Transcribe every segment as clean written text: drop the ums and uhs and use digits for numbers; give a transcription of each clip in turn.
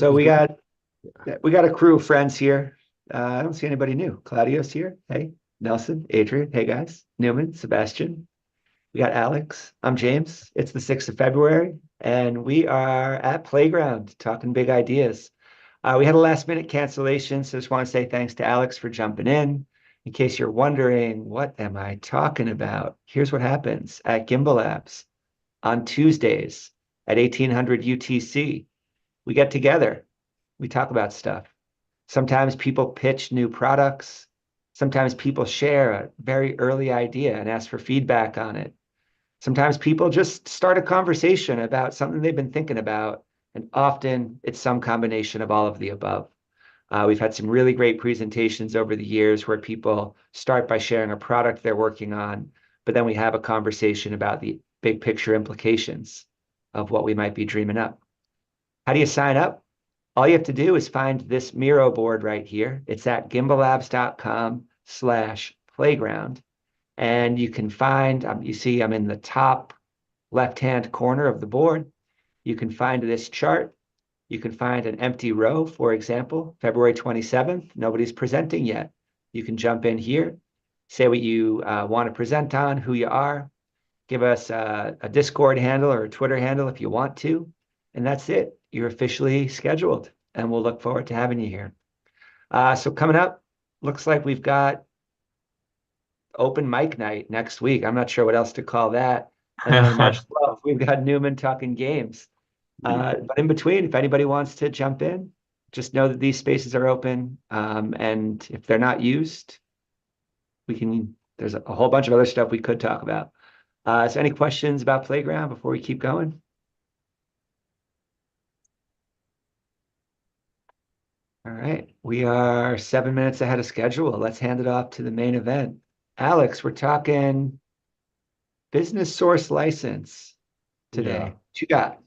So It's we good. got a crew of friends here. I don't see anybody new. Claudio's here. Hey, Nelson, Adrian. Hey guys, Newman, Sebastian. We got Alex. I'm James. It's the 6th of February, and we are at Playground talking big ideas. We had a last minute cancellation, so just want to say thanks to Alex for jumping in. In case you're wondering, what am I talking about? Here's what happens at Gimbalabs on Tuesdays at 1800 UTC. We get together. We talk about stuff. Sometimes people pitch new products. Sometimes people share a very early idea and ask for feedback on it. Sometimes people just start a conversation about something they've been thinking about, and often it's some combination of all of the above. We've had some really great presentations over the years where people start by sharing a product they're working on, but then we have a conversation about the big picture implications of what we might be dreaming up. How do you sign up? All you have to do is find this Miro board right here. It's at gimbalabs.com/playground. And you can find, you see, I'm in the top left-hand corner of the board. You can find this chart. You can find an empty row, for example, February 27th. Nobody's presenting yet. You can jump in here, say what you want to present on, who you are, give us a Discord handle or a Twitter handle if you want to. And that's it. You're officially scheduled, and we'll look forward to having you here. So coming up, looks like we've got open mic night next week. I'm not sure what else to call that. And then on March 12th, we've got Newman talking games. But in between, if anybody wants to jump in, just know that these spaces are open. And if they're not used, there's a whole bunch of other stuff we could talk about. So any questions about Playground before we keep going? All right, we are 7 minutes ahead of schedule. Let's hand it off to the main event. Alex, we're talking business source license Yeah. today. What you got?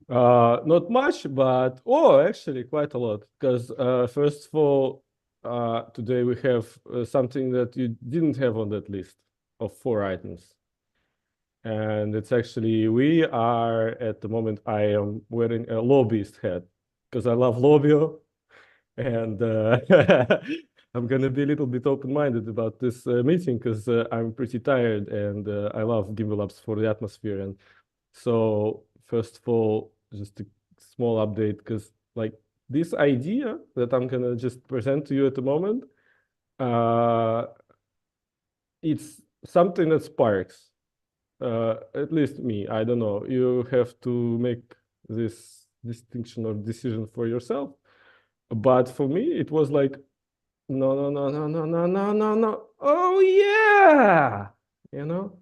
Not much, but oh, actually quite a lot. Because first of all, today we have something that you didn't have on that list of 4 items. And it's actually, we are at the moment, I am wearing a lobbyist hat because I love Lobio. And I'm going to be a little bit open-minded about this meeting because I'm pretty tired and I love Gimbalabs for the atmosphere. And so, first of all, just a small update because, like, this idea that I'm going to just present to you at the moment, uh, it's something that sparks, at least me. I don't know. You have to make this distinction or decision for yourself. But for me, it was like, no, no, no, no, no, no, no, no, no. Oh yeah, you know.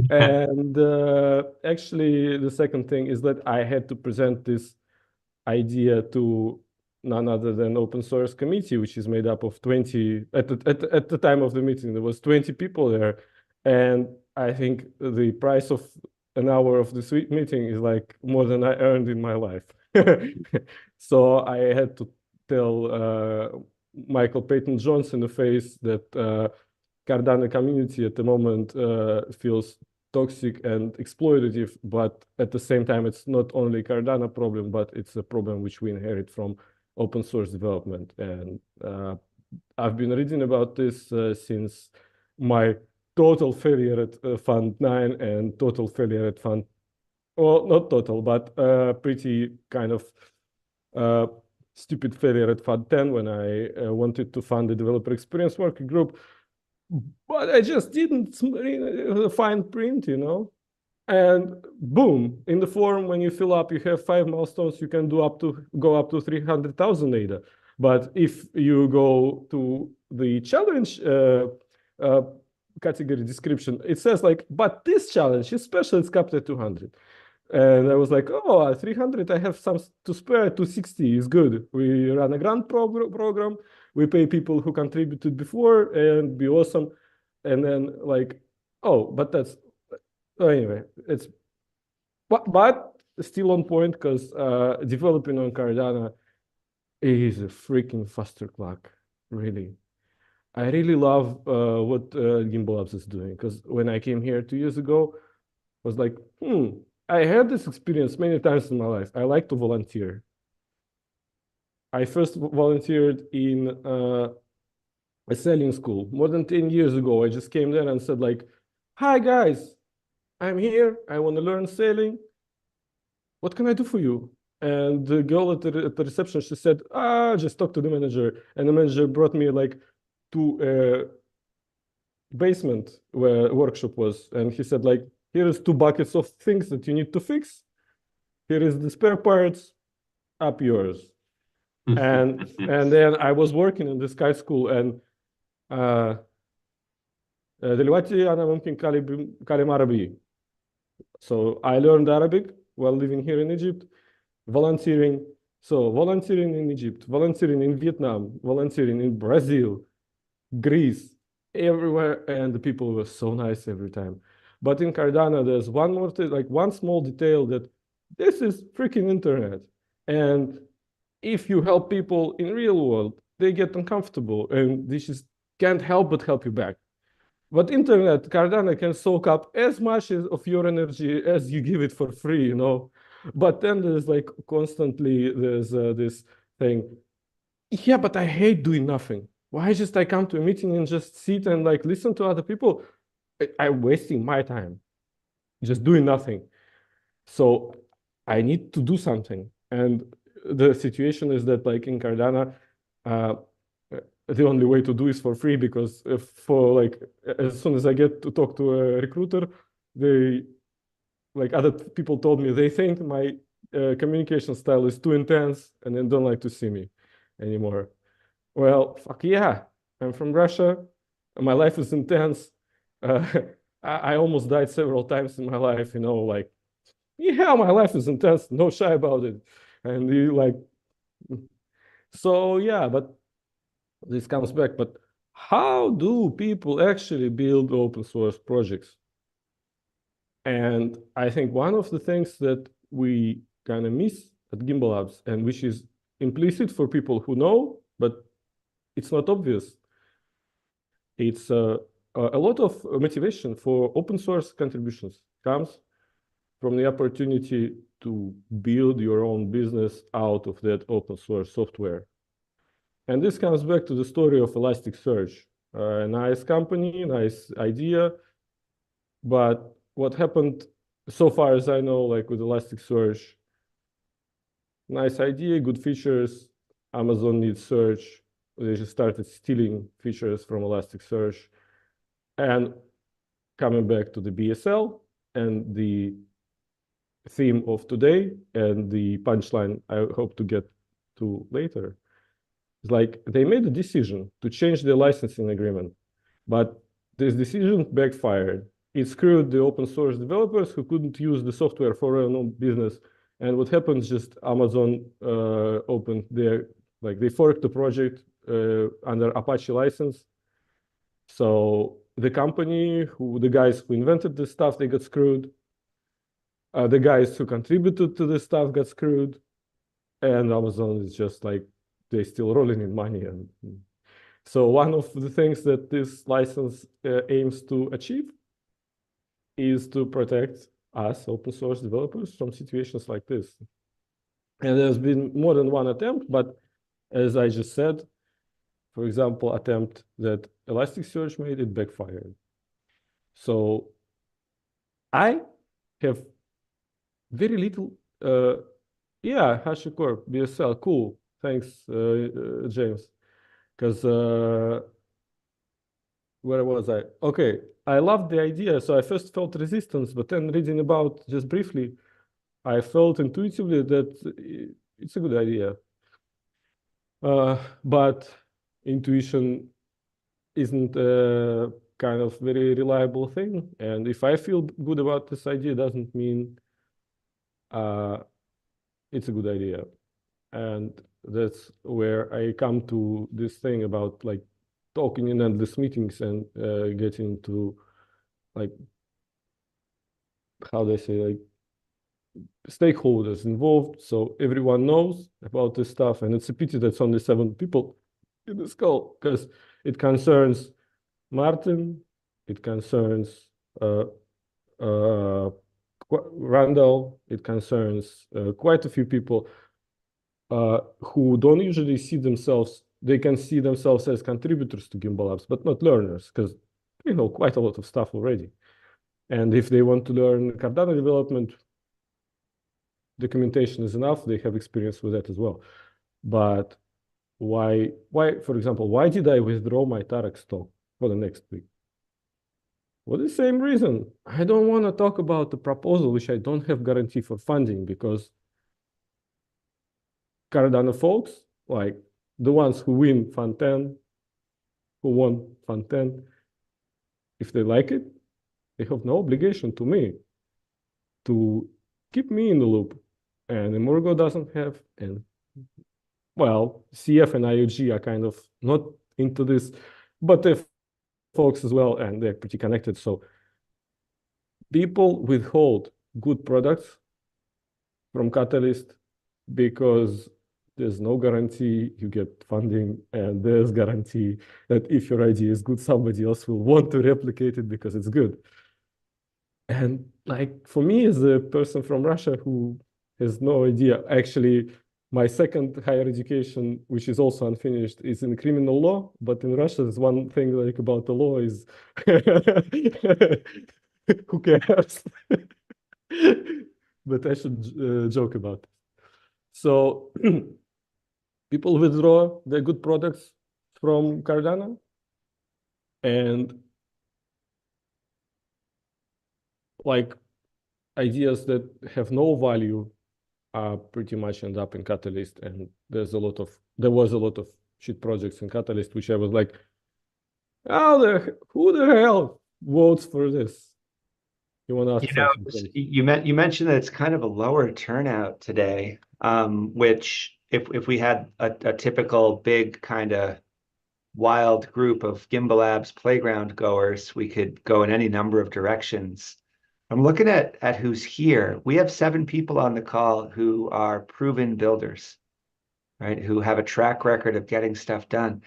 And actually, the second thing is that I had to present this idea to none other than open source committee, which is made up of 20. At the time of the meeting, there was 20 people there, and I think the price of an hour of this meeting is like more than I earned in my life. So I had to tell Michael Peyton Jones in the face that Cardano community at the moment feels toxic and exploitative, but at the same time, it's not only Cardano problem, but it's a problem which we inherit from open source development. And I've been reading about this since my total failure at Fund 9 and total failure at Fund, well, not total, but pretty kind of uh, stupid failure at Fund 10 when I wanted to fund the developer experience working group, but I just didn't fine print, you know. And boom, in the form, when you fill up, you have 5 milestones. You can go up to 300,000 ADA. But if you go to the challenge uh, category description, it says like, but this challenge is special. It's capped at 200. And I was like, oh, at 300, I have some to spare. 260 is good. We run a grant program. We pay people who contributed before and be awesome. And then like, oh, but that's anyway. It's but still on point because developing on Cardano is a freaking faster clock. Really, I really love what Gimbalabs is doing because when I came here 2 years ago, I was like, I had this experience many times in my life. I like to volunteer. I first volunteered in a sailing school more than 10 years ago. I just came there and said like, "Hi guys, I'm here. I want to learn sailing. What can I do for you?" And the girl at the reception, she said, just talk to the manager. And the manager brought me like to a basement where a workshop was. And he said like, here is 2 buckets of things that you need to fix. Here is the spare parts, up yours. And then I was working in the Sky School and دلوقتي أنا ممكن كلم عربي. So I learned Arabic while living here in Egypt, volunteering. So volunteering in Egypt, volunteering in Vietnam, volunteering in Brazil, Greece, everywhere, and the people were so nice every time. But in Cardano, there's one more thing, like one small detail that this is freaking internet. And if you help people in real world, they get uncomfortable and they just can't help but help you back. But internet, Cardano can soak up as much of your energy as you give it for free, you know. But then there's like constantly there's this thing. Yeah, but I hate doing nothing. Why just I come to a meeting and just sit and like listen to other people? I'm wasting my time just doing nothing. So I need to do something. And the situation is that like in Cardano, uh, the only way to do is for free because if for like as soon as I get to talk to a recruiter, they like other people told me they think my communication style is too intense and then don't like to see me anymore. Well, fuck yeah, I'm from Russia. My life is intense. Uh, I almost died several times in my life, you know, like, yeah, my life is intense, no shy about it. And you like, so yeah, but this comes back. But how do people actually build open source projects? And I think one of the things that we kind of miss at Gimbalabs, and which is implicit for people who know, but it's not obvious, it's a lot of motivation for open source contributions comes from the opportunity to build your own business out of that open source software. And this comes back to the story of Elasticsearch. A nice company, nice idea, but what happened so far as I know, like with Elasticsearch, nice idea, good features, Amazon needs search, they just started stealing features from Elasticsearch. And coming back to the BSL and the theme of today and the punchline I hope to get to later, it's like they made a decision to change the licensing agreement, but this decision backfired. It screwed the open source developers who couldn't use the software for their own business. And what happened is just Amazon opened their, like they forked the project under Apache license. So the company, the guys who invented this stuff, they got screwed. The guys who contributed to this stuff got screwed. And Amazon is just like, they still rolling in money. And so one of the things that this license aims to achieve is to protect us open source developers from situations like this. And there's been more than one attempt, but as I just said, for example, attempt that Elasticsearch made, it backfired. So I have very little, yeah, HashiCorp, BSL, cool. Thanks, James. Because where was I? Okay, I loved the idea. So I first felt resistance, but then reading about just briefly, I felt intuitively that it's a good idea. But intuition isn't a kind of very reliable thing. And if I feel good about this idea, doesn't mean it's a good idea. And that's where I come to this thing about like talking in endless meetings and getting to like, how do I say, like stakeholders involved. So everyone knows about this stuff. And it's a pity that's only 7 people in this call because it concerns Martin, it concerns uh, Randall, it concerns quite a few people. who don't usually see themselves, they can see themselves as contributors to Gimbalabs, but not learners, because they know quite a lot of stuff already. And if they want to learn Cardano development, documentation is enough. They have experience with that as well. But for example, why did I withdraw my Tarek stock for the next week? For the same reason. I don't want to talk about the proposal, which I don't have guarantee for funding, because Cardano folks, like the ones who win Fund 10, who won Fund 10, if they like it, they have no obligation to me to keep me in the loop. And Emurgo doesn't have, and well, CF and IOG are kind of not into this, but they're folks as well, and they're pretty connected. So people withhold good products from Catalyst because there's no guarantee you get funding, and there's guarantee that if your idea is good, somebody else will want to replicate it because it's good. And like for me, as a person from Russia who has no idea, actually, my second higher education, which is also unfinished, is in criminal law. But in Russia, there's one thing like about the law is who cares? But I should joke about it. So people withdraw their good products from Cardano, and like ideas that have no value pretty much end up in Catalyst. And there was a lot of shit projects in Catalyst, which I was like, who the hell votes for this? You want to ask something? You mentioned that it's kind of a lower turnout today, which if we had a typical big kind of wild group of Gimbalabs Playground goers, we could go in any number of directions. I'm looking at who's here. We have 7 people on the call who are proven builders, right? Who have a track record of getting stuff done.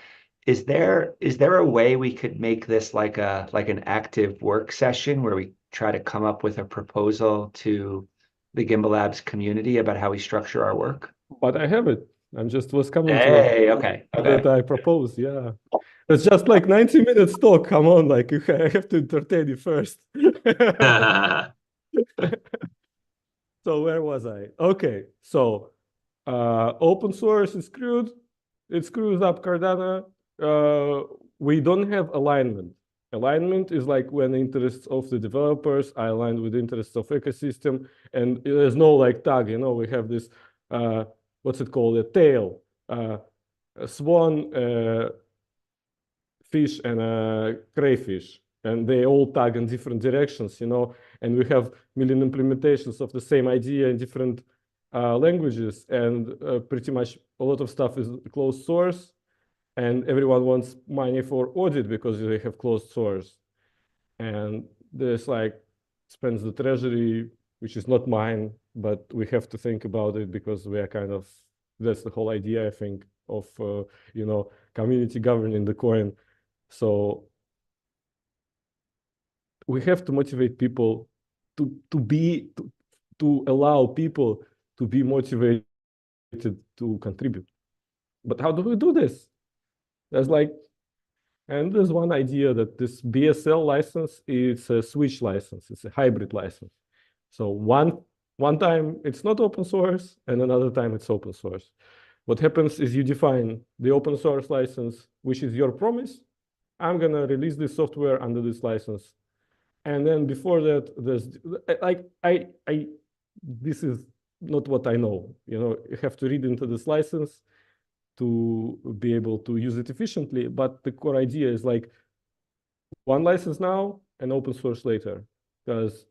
Is there a way we could make this like an active work session where we try to come up with a proposal to the Gimbalabs community about how we structure our work? But I have it. I'm just was coming to it. Hey, okay. That I propose. Yeah. It's just like 90 minutes talk. Come on, like I have to entertain you first. So where was I? Okay. So open source is screwed. It screws up Cardano. We don't have alignment. Alignment is like when the interests of the developers are aligned with the interests of ecosystem, and there's no like tag. We have this what's it called? A tail, a swan, fish, and a crayfish, and they all tag in different directions. And we have million implementations of the same idea in different languages, and pretty much a lot of stuff is closed source, and everyone wants money for audit because they have closed source. And there's like spends the treasury, which is not mine, but we have to think about it because we are that's the whole idea, I think, of community governing the coin. So we have to motivate people to allow people to be motivated to contribute. But how do we do this? There's one idea that this BSL license is a switch license. It's a hybrid license. So one time it's not open source, and another time it's open source. What happens is you define the open source license, which is your promise. I'm gonna release this software under this license. And then before that, there's this is not what I know. You have to read into this license to be able to use it efficiently. But the core idea is like one license now and open source later. Because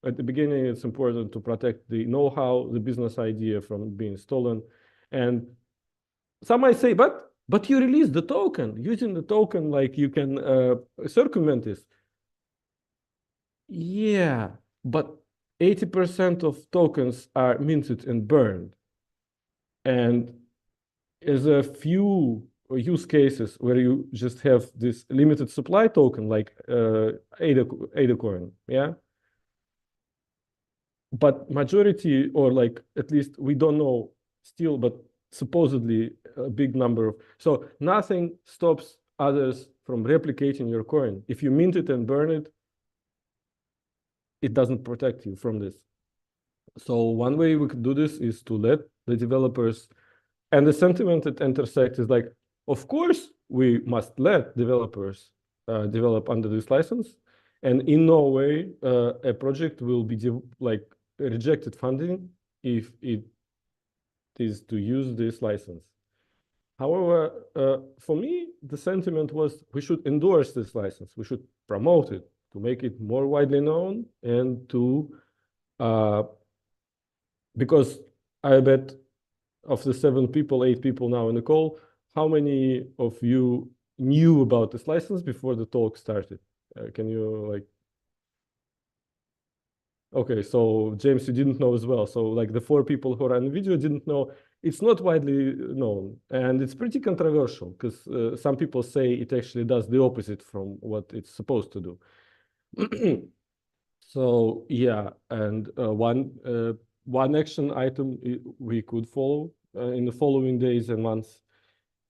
at the beginning, it's important to protect the know-how, the business idea from being stolen. And some might say, but you release the token. Using the token, like you can circumvent this. Yeah, but 80% of tokens are minted and burned. And there's a few use cases where you just have this limited supply token, like ADA coin, yeah? But majority, or like at least we don't know still, but supposedly a big number of, so nothing stops others from replicating your coin. If you mint it and burn it, it doesn't protect you from this. So one way we could do this is to let the developers, and the sentiment at Intersect is like, of course, we must let developers develop under this license. And in no way a project will be like rejected funding if it is to use this license. However, for me, the sentiment was we should endorse this license. We should promote it to make it more widely known and to, because I bet of the 7 people, 8 people now in the call, how many of you knew about this license before the talk started? Can you like, okay, so James, you didn't know as well. So like the 4 people who are on the video didn't know. It's not widely known, and it's pretty controversial because some people say it actually does the opposite from what it's supposed to do. So yeah, and one action item we could follow in the following days and months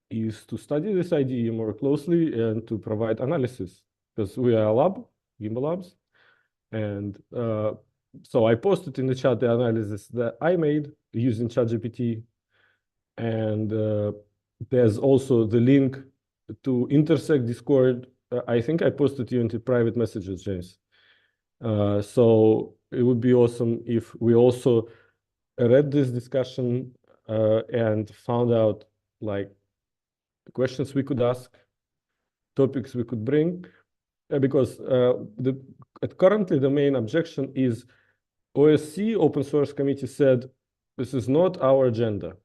is to study this idea more closely and to provide analysis, because we are a lab, Gimbalabs, and so I posted in the chat the analysis that I made using ChatGPT, and there's also the link to Intersect Discord. I think I posted you into private messages, James. So it would be awesome if we also read this discussion and found out like questions we could ask, topics we could bring, because currently the main objection is OSC open source committee said this is not our agenda.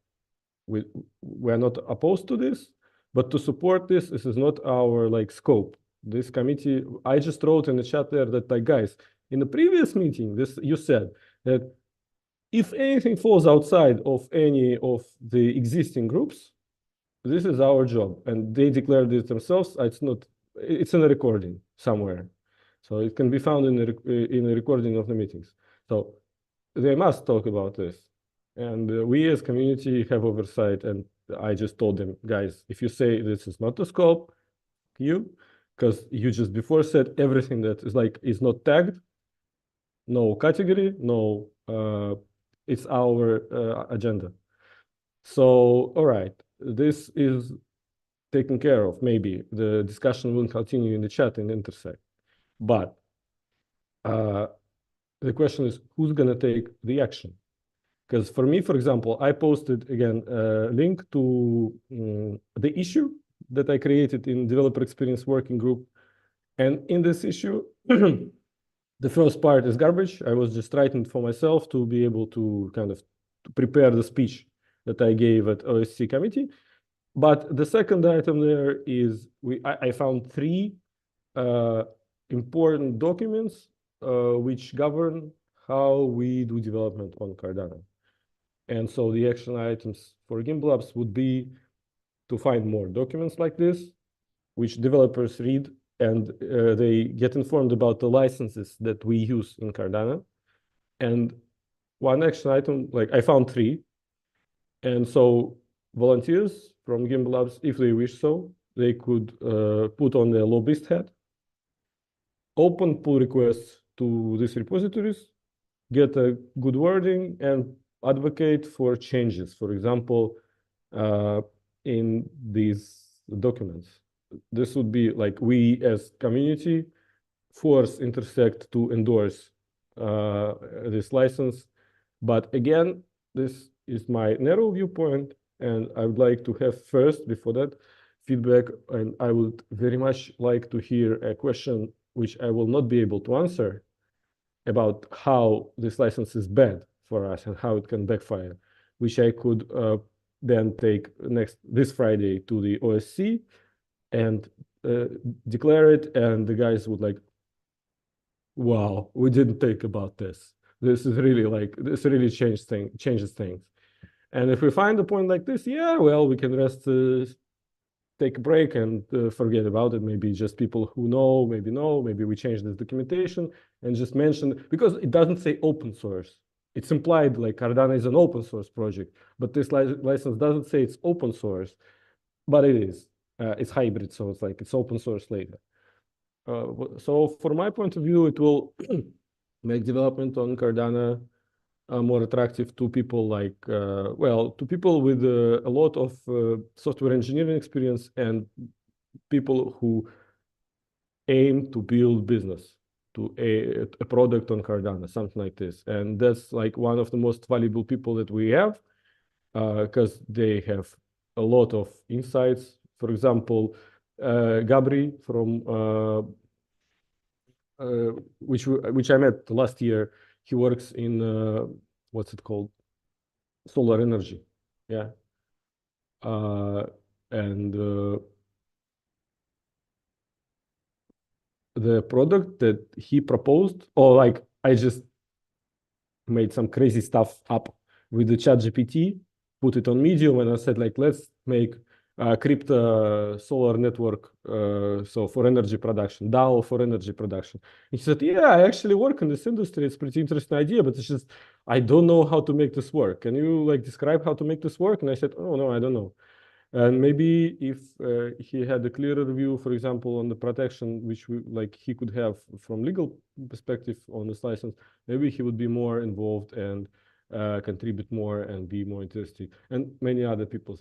We're not opposed to this, but to support this is not our like scope. This committee, I just wrote in the chat there that like, guys, in the previous meeting, you said that if anything falls outside of any of the existing groups, this is our job. And they declared it themselves. It's in a recording somewhere. So it can be found in a recording of the meetings. So they must talk about this. And we as community have oversight. And I just told them, guys, if you say this is not the scope, because you just before said everything that is not tagged, no category, no, it's our agenda. So, all right, this is taken care of. Maybe the discussion will continue in the chat in Intersect. But the question is, who's going to take the action? Because for me, for example, I posted, again, a link to the issue that I created in Developer Experience Working Group. And in this issue, the first part is garbage. I was just writing for myself to be able to kind of prepare the speech that I gave at OSC committee. But the second item there is I found 3 important documents which govern how we do development on Cardano. And so the action items for Gimbalabs would be to find more documents like this, which developers read and they get informed about the licenses that we use in Cardano. And one action item, like I found 3. And so volunteers from Gimbalabs, if they wish so, they could put on the lobbyist hat, open pull requests to these repositories, get a good wording, and advocate for changes, for example, in these documents. This would be like we as community force Intersect to endorse this license. But again, this is my narrow viewpoint, and I would like to have first, before that, feedback, and I would very much like to hear a question which I will not be able to answer about how this license is bad for us and how it can backfire, which I could then take this Friday to the OSC and declare it, and the guys would like, wow, we didn't think about this. This is really like, this really changes things. And if we find a point like this, yeah, well, we can rest, take a break and forget about it. Maybe just people who know, maybe we change this documentation and just mention, because it doesn't say open source. it's implied like Cardano is an open source project, but this license doesn't say it's open source, but it is. It's hybrid, so it's like it's open source later. So from my point of view, it will make development on Cardano more attractive to people like, well, to people with a lot of software engineering experience and people who aim to build business to a product on Cardano, something like this. And that's like one of the most valuable people that we have because they have a lot of insights. For example, Gabri from which I met last year. He works in what's it called? Solar energy. Yeah. And the product that he proposed, or like I just made some crazy stuff up with the chat GPT, put it on Medium, and I said like, let's make a crypto solar network, so for energy production, DAO for energy production. And he said, yeah, I actually work in this industry. It's a pretty interesting idea, but it's just, I don't know how to make this work. Can you like describe how to make this work? And I said, oh no, I don't know. And maybe if he had a clearer view, for example, on the protection, which like he could have from legal perspective on this license, maybe he would be more involved and contribute more and be more interested, and many other people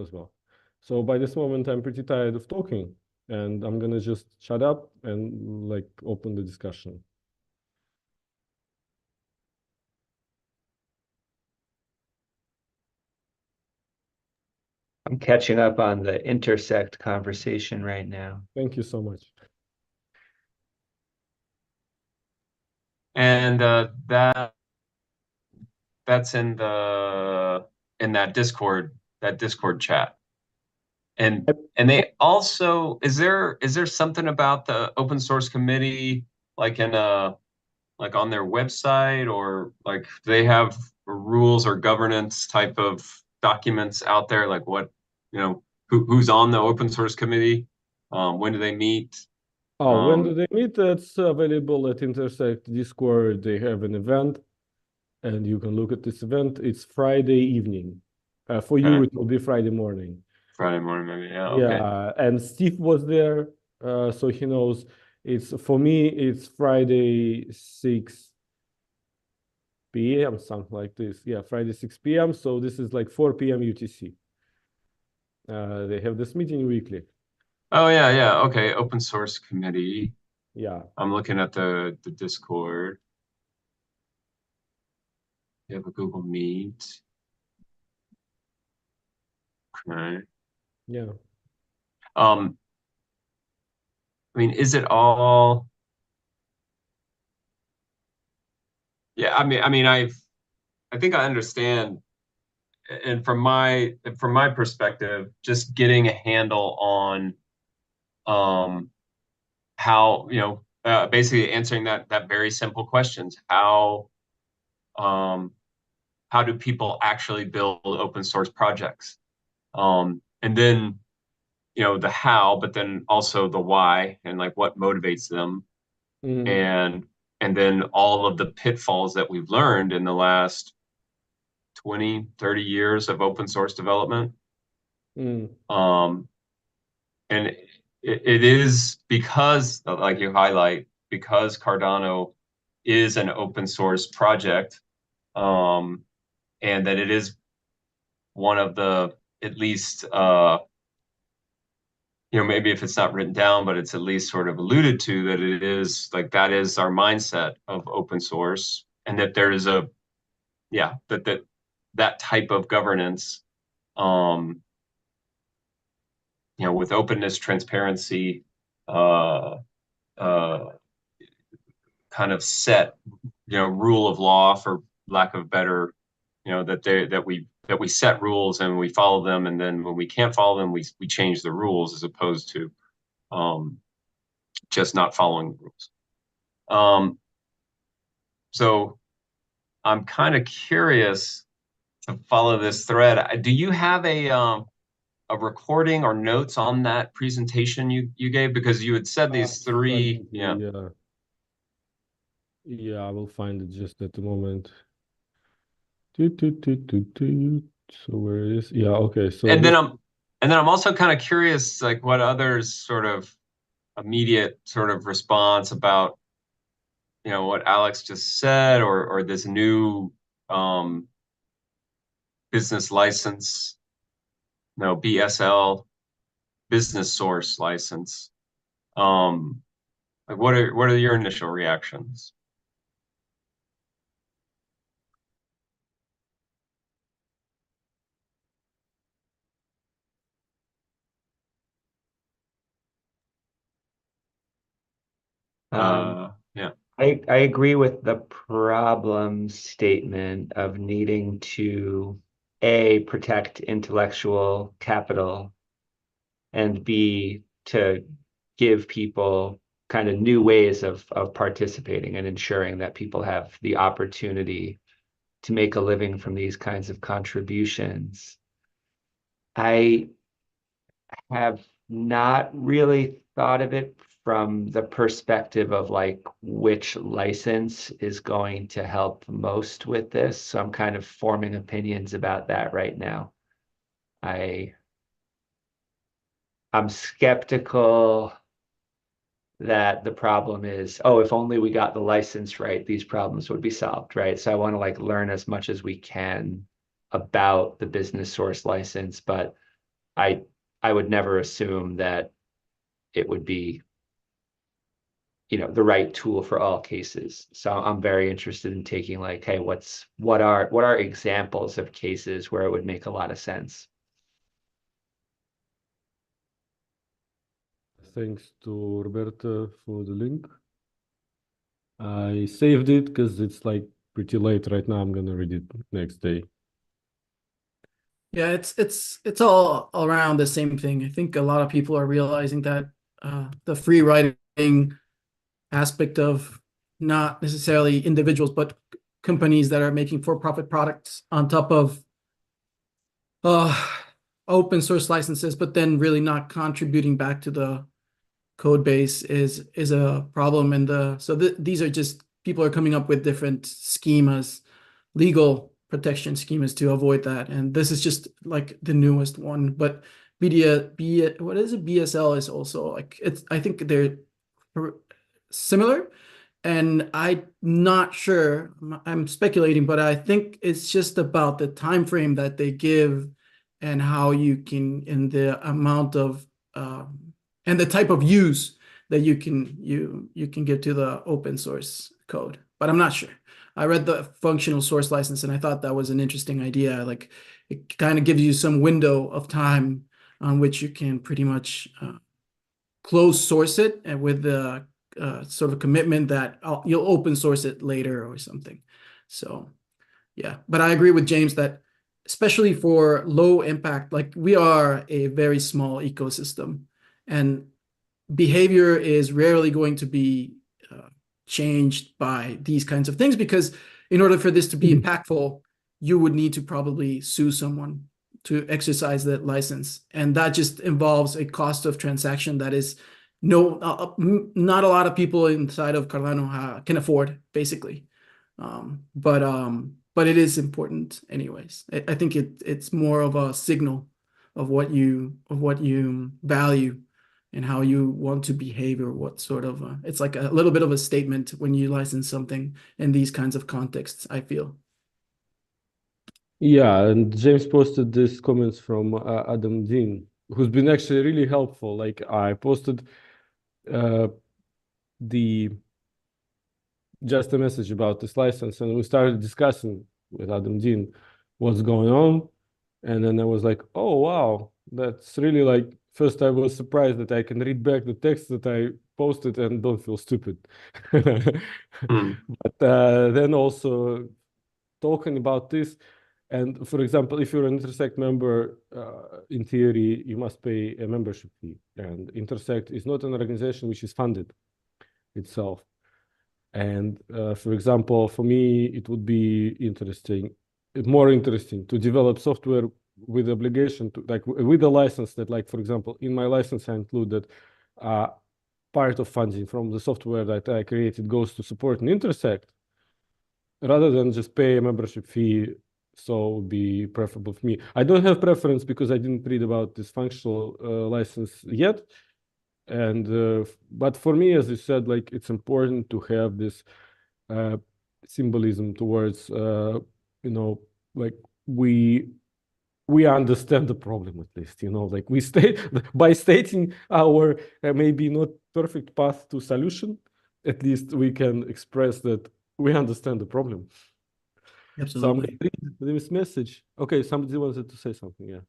as well. So by this moment, I'm pretty tired of talking, and I'm gonna just shut up and like open the discussion. I'm catching up on the intersect conversation right now. Thank you so much. And that's in that Discord chat. And they also, is there something about the open source committee like in like on their website, or like do they have rules or governance type of documents out there, like what, who's on the open source committee, when do they meet? Oh, when do they meet? It's available at Intersect Discord. They have an event, and you can look at this event. It's Friday evening. For you, it will be Friday morning. Friday morning, maybe. Yeah. Yeah, Okay. and Steve was there, so he knows. It's for me. It's Friday 6 p.m. something like this. Yeah, Friday 6 p.m. So this is like 4 p.m. UTC. They have this meeting weekly. Oh yeah, yeah. Okay, open source committee. Yeah. I'm looking at the Discord. You have a Google Meet. Okay. Yeah. I mean, is it all? Yeah, I think I understand, and from my perspective, just getting a handle on how, basically answering that very simple questions. How do people actually build open source projects? And then, the how, but then also the why, and like what motivates them. And then all of the pitfalls that we've learned in the last 20, 30 years of open source development. And it is because, like you highlight, because Cardano is an open source project, and that it is one of the, at least, maybe if it's not written down, but it's at least sort of alluded to, that it is like, that is our mindset of open source, and that there is that type of governance, with openness, transparency, uh, uh, kind of set, rule of law, for lack of better, that we set rules and we follow them, and then when we can't follow them, we change the rules, as opposed to just not following the rules. So I'm kind of curious to follow this thread. Do you have a recording or notes on that presentation you gave? Because you had said these three. Yeah. Yeah, I will find it just at the moment. So where is, yeah, okay. So And this, then I'm also kind of curious, like what others sort of immediate sort of response about, what Alex just said, or this new um, business license, no BSL, business source license. Um, like what are your initial reactions? Yeah. I agree with the problem statement of needing to A, protect intellectual capital, and B, to give people kind of new ways of participating and ensuring that people have the opportunity to make a living from these kinds of contributions. I have not really thought of it from the perspective of like which license is going to help most with this. So I'm kind of forming opinions about that right now. I I'm skeptical that the problem is, oh, if only we got the license right, these problems would be solved, right? So I want to like learn as much as we can about the business source license, but I I would never assume that it would be, the right tool for all cases. So I'm very interested in taking like, hey, what are examples of cases where it would make a lot of sense? thanks to Roberta for the link. I saved it because it's like pretty late right now. I'm gonna read it next day. Yeah, it's all around the same thing. I think a lot of people are realizing that the free writing aspect of not necessarily individuals, but companies that are making for-profit products on top of uh, open source licenses, but then really not contributing back to the code base is a problem. And these are just people are coming up with different schemas, legal protection schemas to avoid that. And this is just like the newest one. But what is it? BSL is also like I think they're similar. And I'm not sure, I'm speculating, but I think it's just about the time frame that they give and how you can, in the amount of and the type of use that you can get to the open source code. But I'm not sure. I read the functional source license and I thought that was an interesting idea. Like it kind of gives you some window of time on which you can pretty much close source it and with the sort of commitment that you'll open source it later or something. So yeah, but I agree with James that especially for low impact, like we are a very small ecosystem and behavior is rarely going to be changed by these kinds of things because in order for this to be impactful, you would need to probably sue someone to exercise that license. And that just involves a cost of transaction that is not a lot of people inside of Cardano can afford, basically. But it is important anyways. I think it's more of a signal of what you value and how you want to behave or what sort of it's like a little bit of a statement when you license something in these kinds of contexts, I feel. Yeah, and James posted these comments from Adam Dean, who's been actually really helpful. Like I posted uh, the just a message about this license, and we started discussing with Adam Dean what's going on. And then I was like, oh wow, that's really like first I was surprised that I can read back the text that I posted and don't feel stupid. But then also talking about this, and for example, if you're an Intersect member, in theory, you must pay a membership fee. And Intersect is not an organization which is funded itself. And for example, for me, it would be more interesting to develop software with obligation to like with a license that, like, for example, in my license, I include that part of funding from the software that I created goes to support an Intersect rather than just pay a membership fee So it would be preferable for me. I don't have preference because I didn't read about this functional license yet. And but for me, as you said, like it's important to have this symbolism towards like we understand the problem at least, like we state by stating our maybe not perfect path to solution, at least we can express that we understand the problem. So I'm Absolutely. gonna read this message. Okay, somebody wanted to say something, yeah.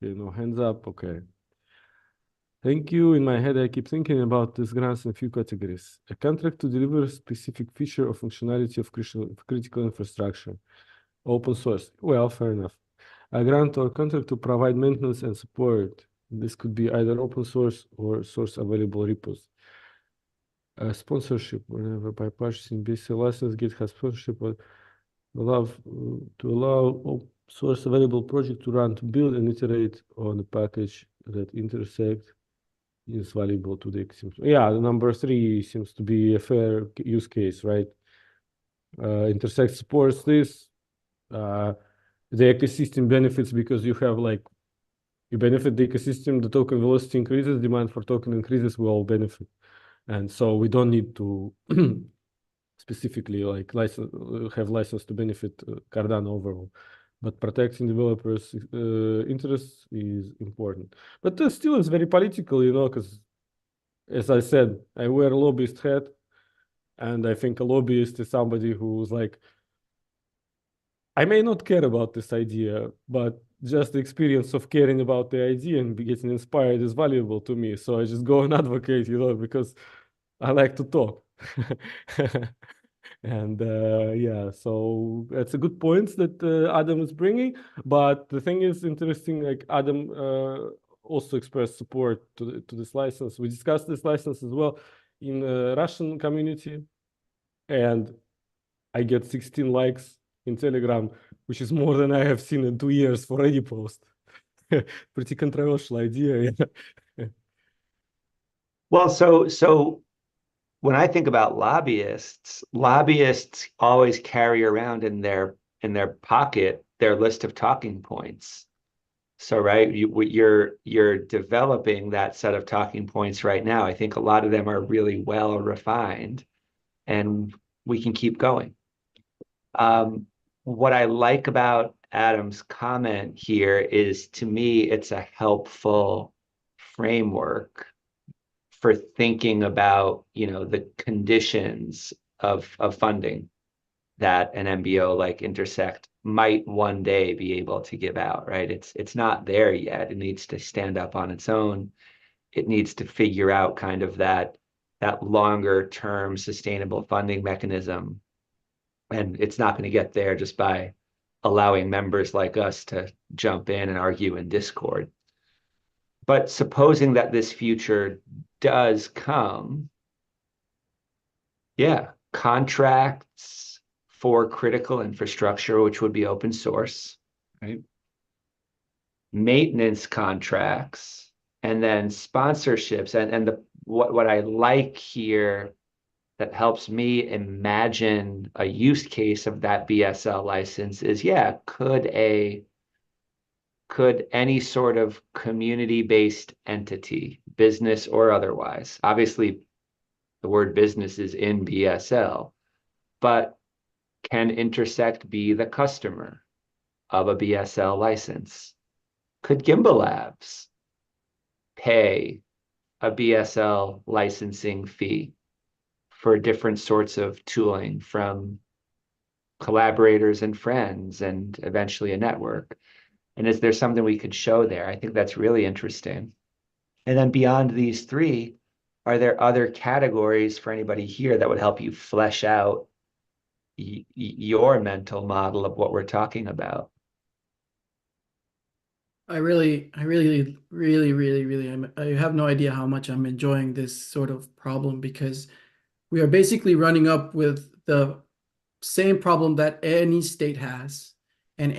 No hands up, okay. Thank you. In my head, I keep thinking about these grants in a few categories. A contract to deliver a specific feature or functionality of critical infrastructure. Open source. Well, fair enough. A grant or contract to provide maintenance and support. This could be either open source or source available repos. Sponsorship, whenever by purchasing BC license, Git has sponsorship, but to allow open source available project to run, to build and iterate on a package that intersect is valuable to the ecosystem. Yeah, number 3 seems to be a fair use case, right? Intersect supports this. The ecosystem benefits because you benefit the ecosystem, the token velocity increases, demand for token increases, we all benefit. And so we don't need to specifically have license to benefit Cardano overall. But protecting developers' interests is important. But still, it's very political, because as I said, I wear a lobbyist hat, and I think a lobbyist is somebody who's like, I may not care about this idea, but just the experience of caring about the idea and getting inspired is valuable to me. So I just go and advocate, because I like to talk. And yeah, so that's a good point that Adam is bringing. But the thing is interesting, like Adam also expressed support to this license. We discussed this license as well in the Russian community, and I get 16 likes in Telegram, which is more than I have seen in 2 years for any post. Pretty controversial idea, yeah. Well, so when I think about lobbyists always carry around in their pocket their list of talking points. So, right, you're developing that set of talking points right now. I think a lot of them are really well refined, and we can keep going. What I like about Adam's comment here is, to me, it's a helpful framework for thinking about, the conditions of funding that an MBO like Intersect might one day be able to give out, right? It's not there yet. It needs to stand up on its own. It needs to figure out kind of that longer term sustainable funding mechanism. And it's not going to get there just by allowing members like us to jump in and argue in Discord. But supposing that this future does come, yeah, contracts for critical infrastructure, which would be open source, right? Maintenance contracts, and then sponsorships. And what I like here that helps me imagine a use case of that BSL license is, yeah, could any sort of community-based entity, business or otherwise, obviously the word business is in BSL, but can Intersect be the customer of a BSL license? Could Gimbalabs pay a BSL licensing fee for different sorts of tooling from collaborators and friends and eventually a network? And is there something we could show there? I think that's really interesting. And then beyond these 3, are there other categories for anybody here that would help you flesh out your mental model of what we're talking about? I have no idea how much I'm enjoying this sort of problem, because we are basically running up with the same problem that any state has, and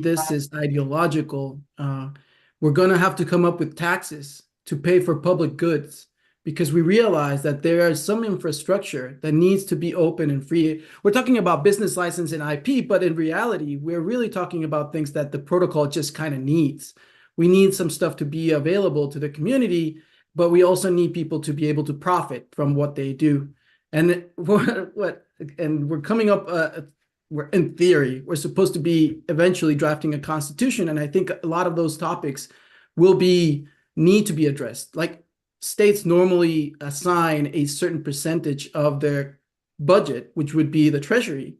this is ideological. We're going to have to come up with taxes to pay for public goods, because we realize that there is some infrastructure that needs to be open and free. We're talking about business license and IP, but in reality, we're really talking about things that the protocol just kind of needs. We need some stuff to be available to the community, but we also need people to be able to profit from what they do. And we're coming up, we're in theory, we're supposed to be eventually drafting a constitution. And I think a lot of those topics will need to be addressed. Like, states normally assign a certain percentage of their budget, which would be the treasury,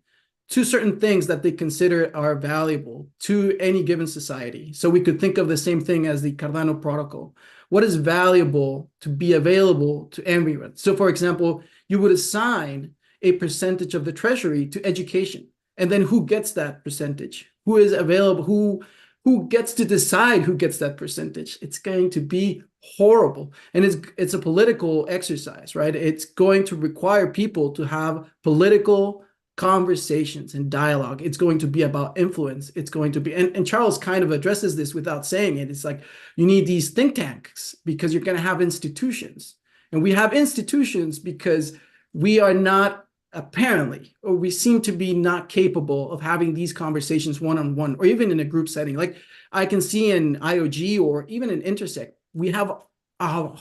to certain things that they consider are valuable to any given society. So we could think of the same thing as the Cardano protocol. What is valuable to be available to everyone? So for example, you would assign a percentage of the treasury to education. And then who gets that percentage? Who is available? Who gets to decide who gets that percentage? It's going to be horrible. And it's a political exercise, right? It's going to require people to have political conversations and dialogue. It's going to be about influence. It's going to be, and Charles kind of addresses this without saying it. It's like, you need these think tanks because you're going to have institutions. And we have institutions because we are not apparently, or we seem to be not capable of having these conversations one-on-one, or even in a group setting. Like I can see in IOG or even in Intersect, we have an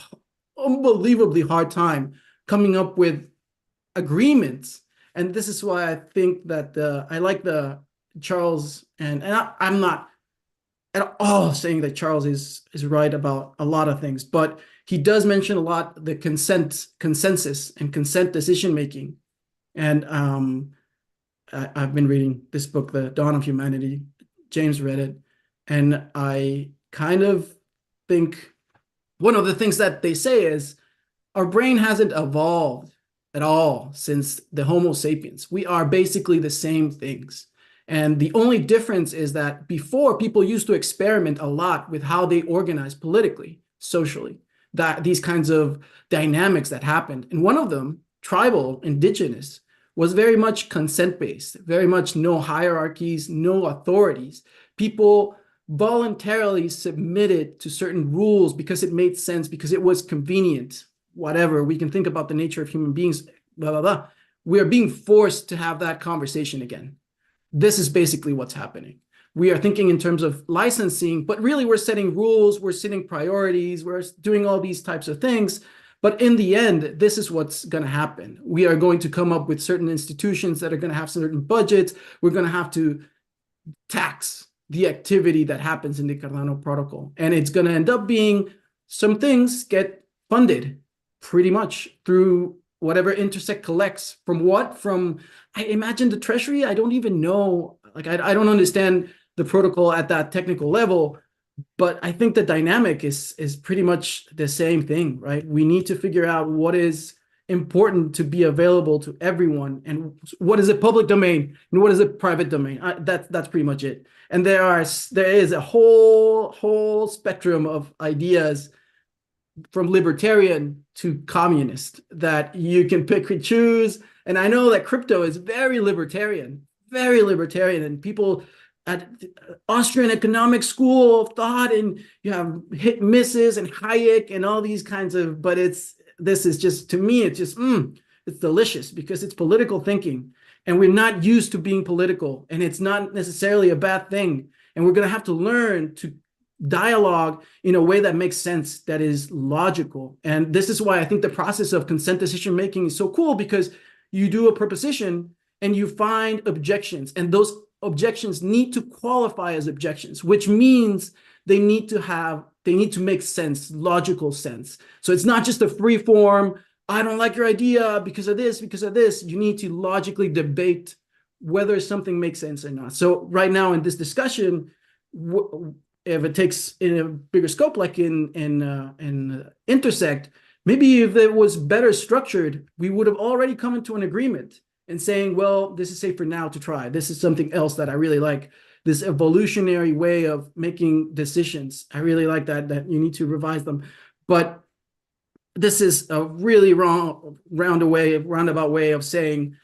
unbelievably hard time coming up with agreements. And this is why I think that I like the Charles, and I'm not at all saying that Charles is right about a lot of things, but he does mention a lot the consensus and consent decision making. And I've been reading this book, The Dawn of Humanity. James read it, and I kind of think one of the things that they say is our brain hasn't evolved at all since the Homo sapiens. We are basically the same things. And the only difference is that before, people used to experiment a lot with how they organize politically, socially, that these kinds of dynamics that happened. And one of them, tribal, indigenous, was very much consent-based, very much no hierarchies, no authorities. People voluntarily submitted to certain rules because it made sense, because it was convenient, whatever. We can think about the nature of human beings, blah, blah, blah. We are being forced to have that conversation again. This is basically what's happening. We are thinking in terms of licensing, but really we're setting rules, we're setting priorities, we're doing all these types of things. But in the end, this is what's going to happen. We are going to come up with certain institutions that are going to have certain budgets. We're going to have to tax the activity that happens in the Cardano protocol. And it's going to end up being some things get funded pretty much through whatever Intersect collects. From what? From, I imagine, the treasury. I don't even know. Like, I don't understand the protocol at that technical level. But I think the dynamic is pretty much the same thing, right? We need to figure out what is important to be available to everyone, and what is a public domain and what is a private domain. That's pretty much it. And there is a whole spectrum of ideas, from libertarian to communist, that you can pick and choose. And I know that crypto is very libertarian, and people at Austrian economic school of thought, and you have hit misses and Hayek and all these kinds of, but this is just, to me, it's just, it's delicious because it's political thinking, and we're not used to being political, and it's not necessarily a bad thing. And we're going to have to learn to dialogue in a way that makes sense, that is logical. And this is why I think the process of consent decision making is so cool, because you do a proposition and you find objections, and those objections need to qualify as objections, which means they need to make sense, logical sense. So it's not just a free form, I don't like your idea because of this, because of this. You need to logically debate whether something makes sense or not. So right now in this discussion, if it takes in a bigger scope, like in Intersect, maybe if it was better structured, we would have already come into an agreement and saying, well, this is safe for now to try. This is something else that I really like. This evolutionary way of making decisions. I really like that you need to revise them. But this is a really roundabout way of saying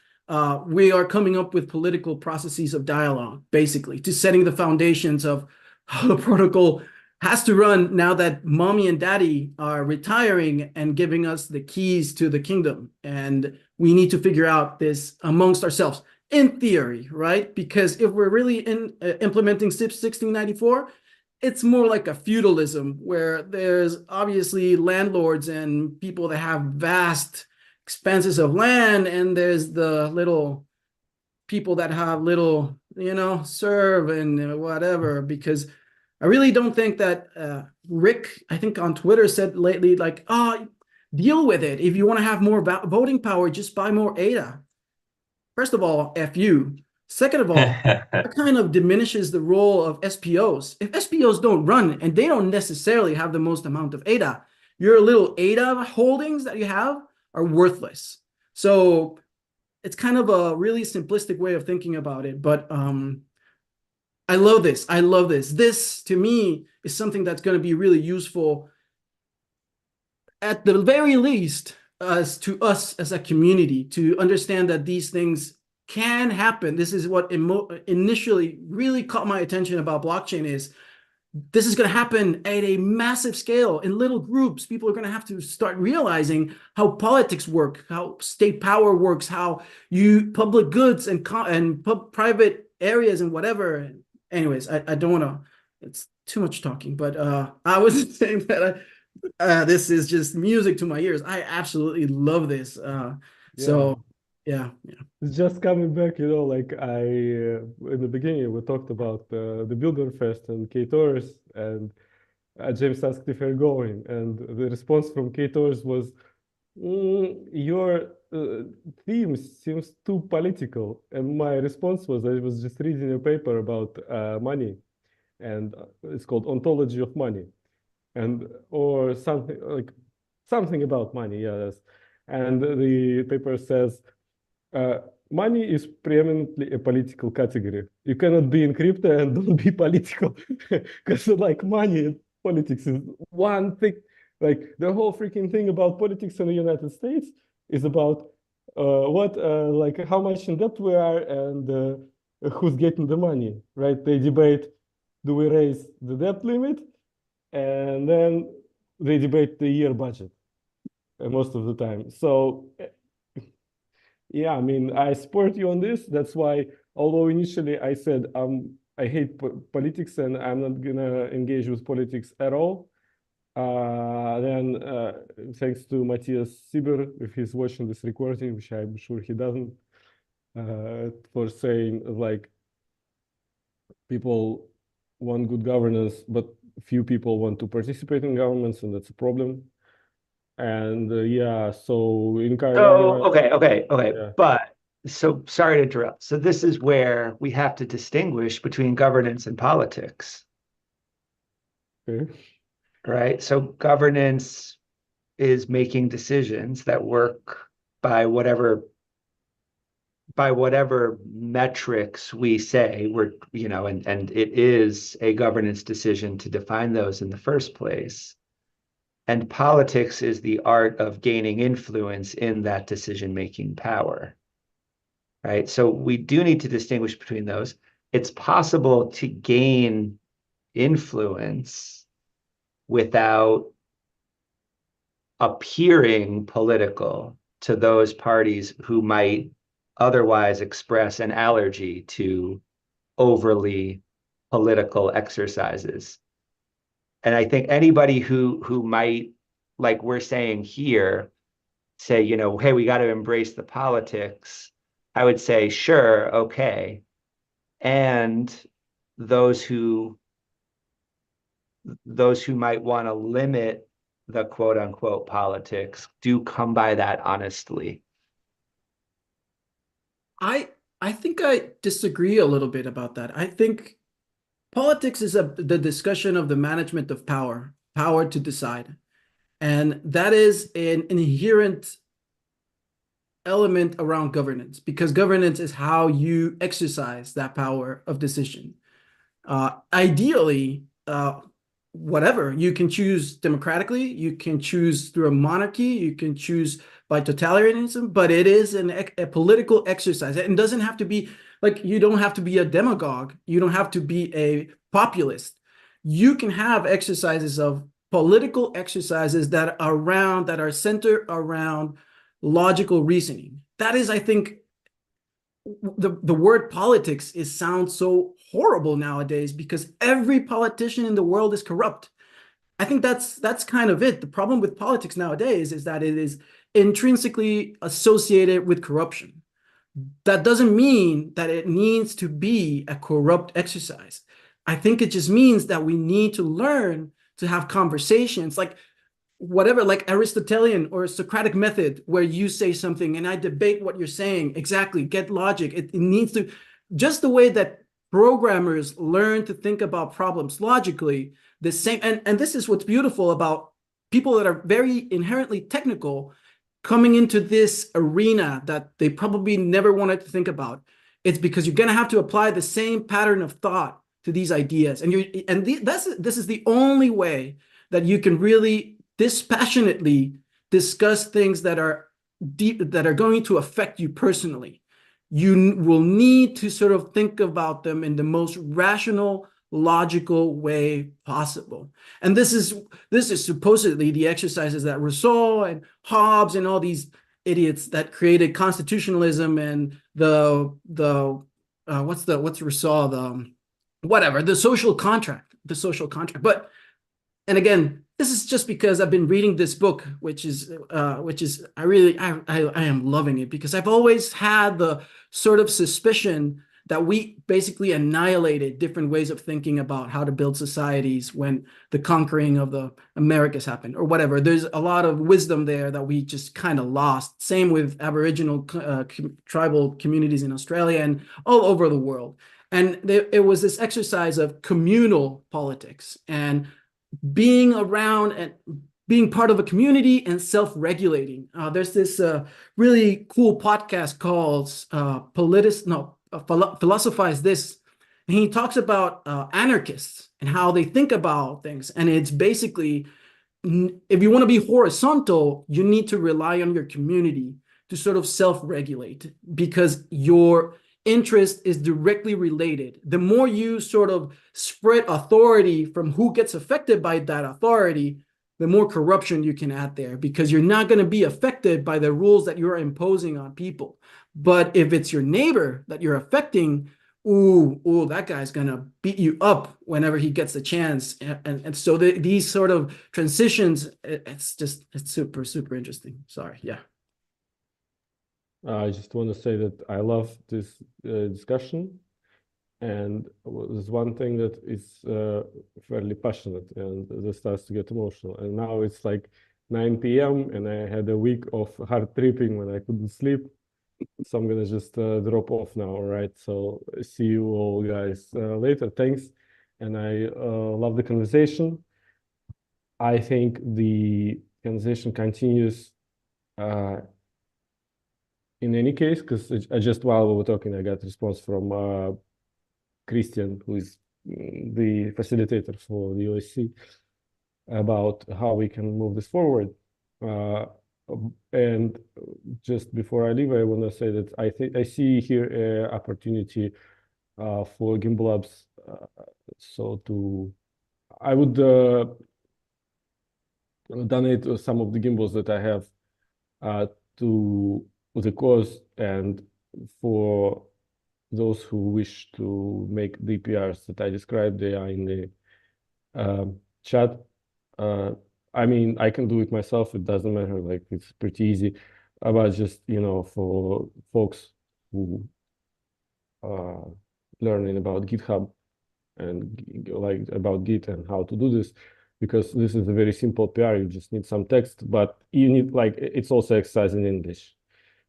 we are coming up with political processes of dialogue, basically, to setting the foundations of how the protocol has to run now that mommy and daddy are retiring and giving us the keys to the kingdom. And we need to figure out this amongst ourselves in theory, right? Because if we're really implementing SIP 1694, it's more like a feudalism where there's obviously landlords and people that have vast expanses of land, and there's the little people that have little, serve and whatever. Because I really don't think that Rick, I think on Twitter said lately, like, oh, deal with it. If you want to have more voting power, just buy more ADA. First of all, F you. Second of all, that kind of diminishes the role of SPOs. If SPOs don't run and they don't necessarily have the most amount of ADA, your little ADA holdings that you have are worthless. So it's kind of a really simplistic way of thinking about it. But I love this. I love this. This, to me, is something that's going to be really useful, at the very least, as to us as a community, to understand that these things can happen. This is what initially really caught my attention about blockchain is this is going to happen at a massive scale in little groups. People are going to have to start realizing how politics work, how state power works, how you public goods and private areas and whatever. Anyways, I don't want to, it's too much talking, but I was saying that this is just music to my ears. I absolutely love this. So yeah. It's just coming back, like in the beginning, we talked about the Builder Fest and K-Tours, and James asked if you're going, and the response from K-Tours was, your theme seems too political. And my response was, I was just reading a paper about money, and it's called Ontology of Money, or something about money, yes. And the paper says, money is preeminently a political category. You cannot be in crypto and don't be political, because money and politics is one thing. Like the whole freaking thing about politics in the United States is about how much in debt we are and who's getting the money, right? They debate, do we raise the debt limit? And then they debate the year budget most of the time. So yeah, I mean, I support you on this. That's why, although initially I said I hate politics and I'm not gonna engage with politics at all, then thanks to Matthias Sieber, if he's watching this recording, which I'm sure he doesn't, for saying people want good governance, but few people want to participate in governments, and that's a problem. And yeah, so in Cardano, okay. yeah. But so sorry to interrupt. So this is where we have to distinguish between governance and politics, Okay. right? So governance is making decisions that work by whatever metrics we say we're, and it is a governance decision to define those in the first place. And politics is the art of gaining influence in that decision-making power, right? So we do need to distinguish between those. It's possible to gain influence without appearing political to those parties who might otherwise express an allergy to overly political exercises. And I think anybody who might, like we're saying here, say, hey, we got to embrace the politics, I would say, sure, okay. And those who might want to limit the quote unquote politics do come by that honestly. I think I disagree a little bit about that. I think politics is the discussion of the management of power to decide. And that is an inherent element around governance, because governance is how you exercise that power of decision. Ideally, whatever, you can choose democratically, you can choose through a monarchy, you can choose by totalitarianism, but it is a political exercise. It doesn't have to be you don't have to be a demagogue, you don't have to be a populist. you can have exercises of political exercises that are centered around logical reasoning. That is, I think, the word politics sounds so horrible nowadays because every politician in the world is corrupt. I think that's kind of it. The problem with politics nowadays is that it is intrinsically associated with corruption. That doesn't mean that it needs to be a corrupt exercise. I think it just means that we need to learn to have conversations like whatever, like Aristotelian or Socratic method, where you say something and I debate what you're saying. Exactly, get logic. It needs to, just the way that programmers learn to think about problems logically, the same. And this is what's beautiful about people that are very inherently technical coming into this arena that they probably never wanted to think about. It's because you're going to have to apply the same pattern of thought to these ideas. This is the only way that you can really dispassionately discuss things that are deep, that are going to affect you personally. You will need to sort of think about them in the most rational, logical way possible. And this is supposedly the exercises that Rousseau and Hobbes and all these idiots that created constitutionalism and what's Rousseau, the social contract, But and again, this is just because I've been reading this book, which is I am loving it because I've always had the sort of suspicion that we basically annihilated different ways of thinking about how to build societies when the conquering of the Americas happened or whatever. There's a lot of wisdom there that we just kind of lost. Same with Aboriginal tribal communities in Australia and all over the world. And it was this exercise of communal politics and being around and being part of a community and self-regulating. There's this really cool podcast called Philosophize This. And he talks about anarchists and how they think about things. And it's basically, if you want to be horizontal, you need to rely on your community to sort of self-regulate because your interest is directly related. The more you sort of spread authority from who gets affected by that authority, the more corruption you can add there because you're not going to be affected by the rules that you're imposing on people. But if it's your neighbor that you're affecting, ooh, that guy's going to beat you up whenever he gets the chance. And so these sort of transitions, it's super, super interesting. Sorry. Yeah. I just want to say that I love this discussion, and there's one thing that is fairly passionate, and this starts to get emotional. And now it's like 9 p.m. and I had a week of hard tripping when I couldn't sleep, so I'm gonna just drop off now. All right, so see you all guys later. Thanks, and I love the conversation. I think the conversation continues. In any case, because just while we were talking, I got a response from Christian, who is the facilitator for the OSC, about how we can move this forward. And just before I leave, I want to say that I see here an opportunity for Gimbalabs. I would donate some of the gimbals that I have to the cause, and for those who wish to make the PRs that I described, they are in the chat. I mean, I can do it myself. It doesn't matter. Like, it's pretty easy. But just, for folks who are learning about GitHub and like about Git and how to do this, because this is a very simple PR. You just need some text, but you need, like, it's also exercise in English.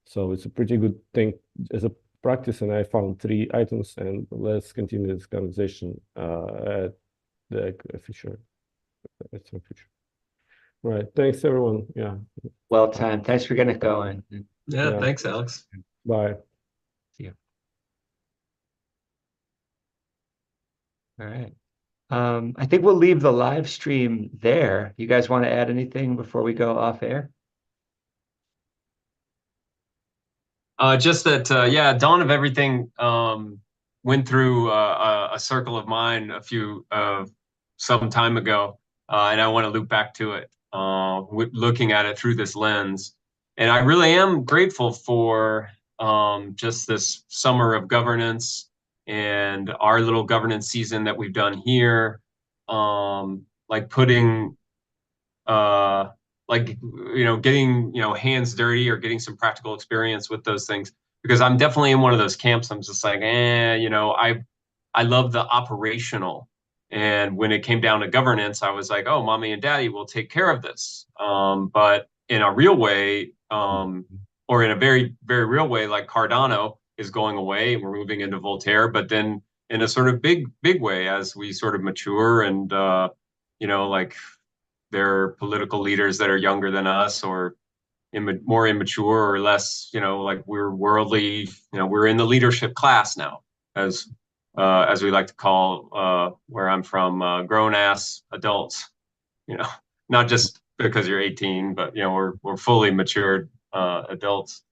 So it's a pretty good thing as a practice, and I found 3 items, and let's continue this conversation at the future. At some future. All right. Thanks, everyone. Yeah. Well timed. Thanks for getting it going. Yeah, thanks, Alex. Bye. See you. All right. I think we'll leave the live stream there. You guys want to add anything before we go off air? Just that, yeah, Dawn of Everything went through a circle of mine a few some time ago, and I want to loop back to it, looking at it through this lens. And I really am grateful for just this summer of governance and our little governance season that we've done here, like putting like, getting, hands dirty or getting some practical experience with those things. Because I'm definitely in one of those camps. I'm just like, I love the operational. And when it came down to governance, I was like, oh, mommy and daddy will take care of this. But in a real way, or in a very, very real way, like Cardano is going away and we're moving into Voltaire, but then in a sort of big, big way as we sort of mature and, like there are political leaders that are younger than us or more immature or less, like we're worldly, we're in the leadership class now, as we like to call where I'm from, grown ass adults, not just because you're 18, but we're fully matured adults.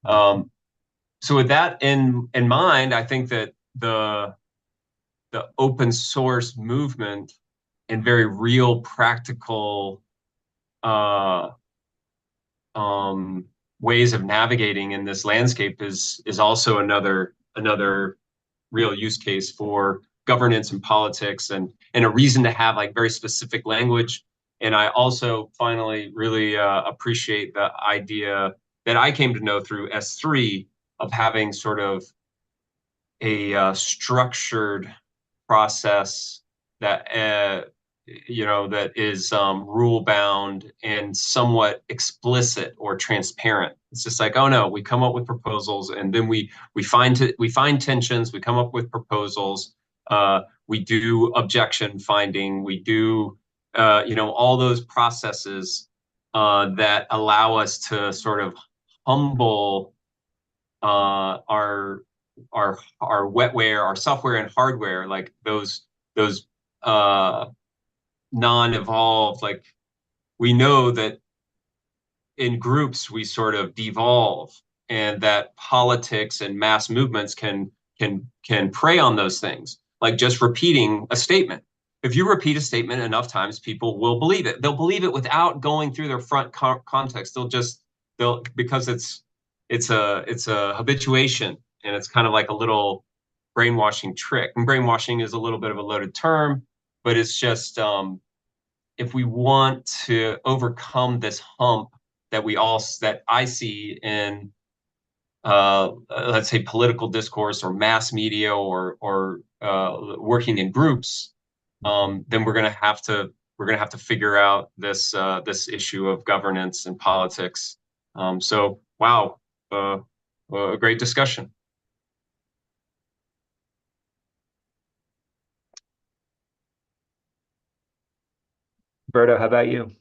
So with that in mind, I think that the open source movement and very real practical ways of navigating in this landscape is also another real use case for governance and politics and a reason to have like very specific language. And I also finally really appreciate the idea that I came to know through S3 of having sort of a structured process that that is rule bound and somewhat explicit or transparent. It's just like, oh no, we come up with proposals and then we find tensions, we come up with proposals, we do objection finding, we do all those processes that allow us to sort of humble our wetware, our software and hardware, like those non-evolved, like we know that in groups we sort of devolve and that politics and mass movements can prey on those things, like just repeating a statement. If you repeat a statement enough times, people will believe it. They'll believe it without going through their front context. They'll because it's a habituation, and it's kind of like a little brainwashing trick. And brainwashing is a little bit of a loaded term, but it's just if we want to overcome this hump that I see in let's say political discourse or mass media or working in groups, then we're going to have to figure out this issue of governance and politics. So wow, a great discussion. Berto, how about you?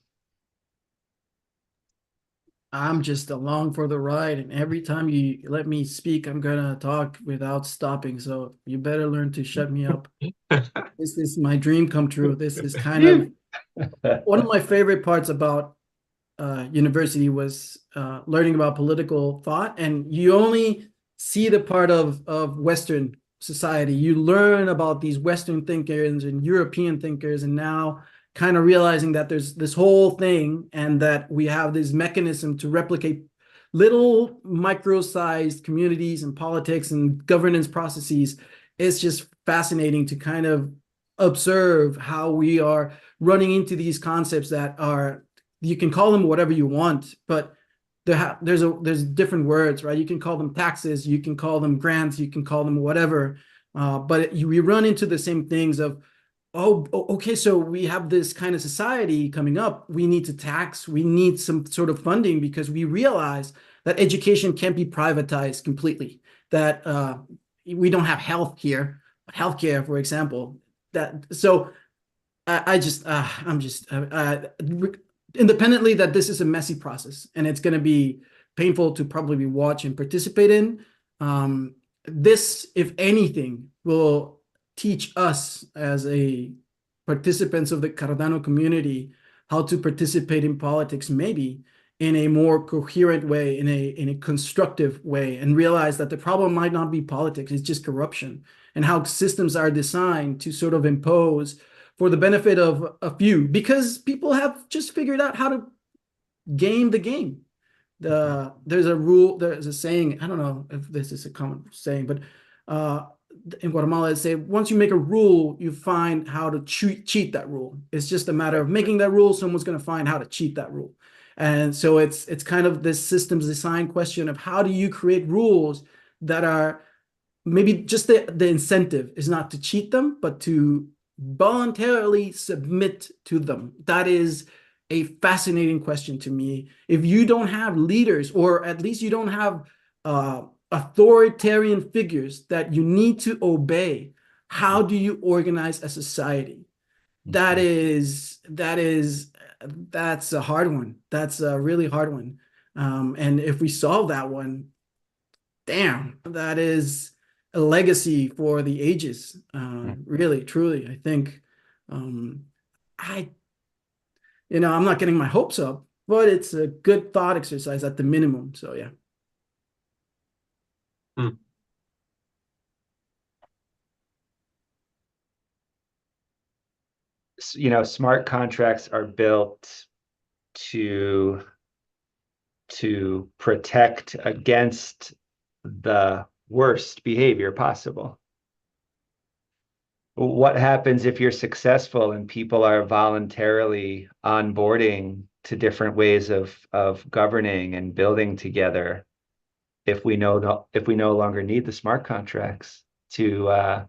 I'm just along for the ride, and every time you let me speak, I'm gonna talk without stopping. So you better learn to shut me up. This is my dream come true. This is kind of one of my favorite parts about university was learning about political thought, and you only see the part of Western society. You learn about these Western thinkers and European thinkers, and now kind of realizing that there's this whole thing and that we have this mechanism to replicate little micro-sized communities and politics and governance processes. It's just fascinating to kind of observe how we are running into these concepts that are, you can call them whatever you want, but there's different words, right? You can call them taxes, you can call them grants, you can call them whatever, but we run into the same things of, oh, okay, so we have this kind of society coming up. We need to tax, we need some sort of funding because we realize that education can't be privatized completely, that we don't have healthcare, for example. Independently that this is a messy process and it's going to be painful to probably watch and participate in. This, if anything, will teach us as participants of the Cardano community how to participate in politics, maybe in a more coherent way, in a constructive way, and realize that the problem might not be politics, it's just corruption, and how systems are designed to sort of impose for the benefit of a few, because people have just figured out how to game the game. There's a rule, there's a saying, I don't know if this is a common saying, but in Guatemala, they say once you make a rule, you find how to cheat that rule. It's just a matter of making that rule. Someone's going to find how to cheat that rule. And so it's kind of this systems design question of how do you create rules that are maybe just the incentive is not to cheat them, but to voluntarily submit to them. That is a fascinating question to me. If you don't have leaders, or at least you don't have authoritarian figures that you need to obey, how do you organize a society? That's a hard one. That's a really hard one. And if we solve that one, damn, that is a legacy for the ages. Really, truly, I think. I'm not getting my hopes up, but it's a good thought exercise at the minimum. So yeah. Smart contracts are built to protect against the worst behavior possible. What happens if you're successful and people are voluntarily onboarding to different ways of governing and building together if we no longer need the smart contracts to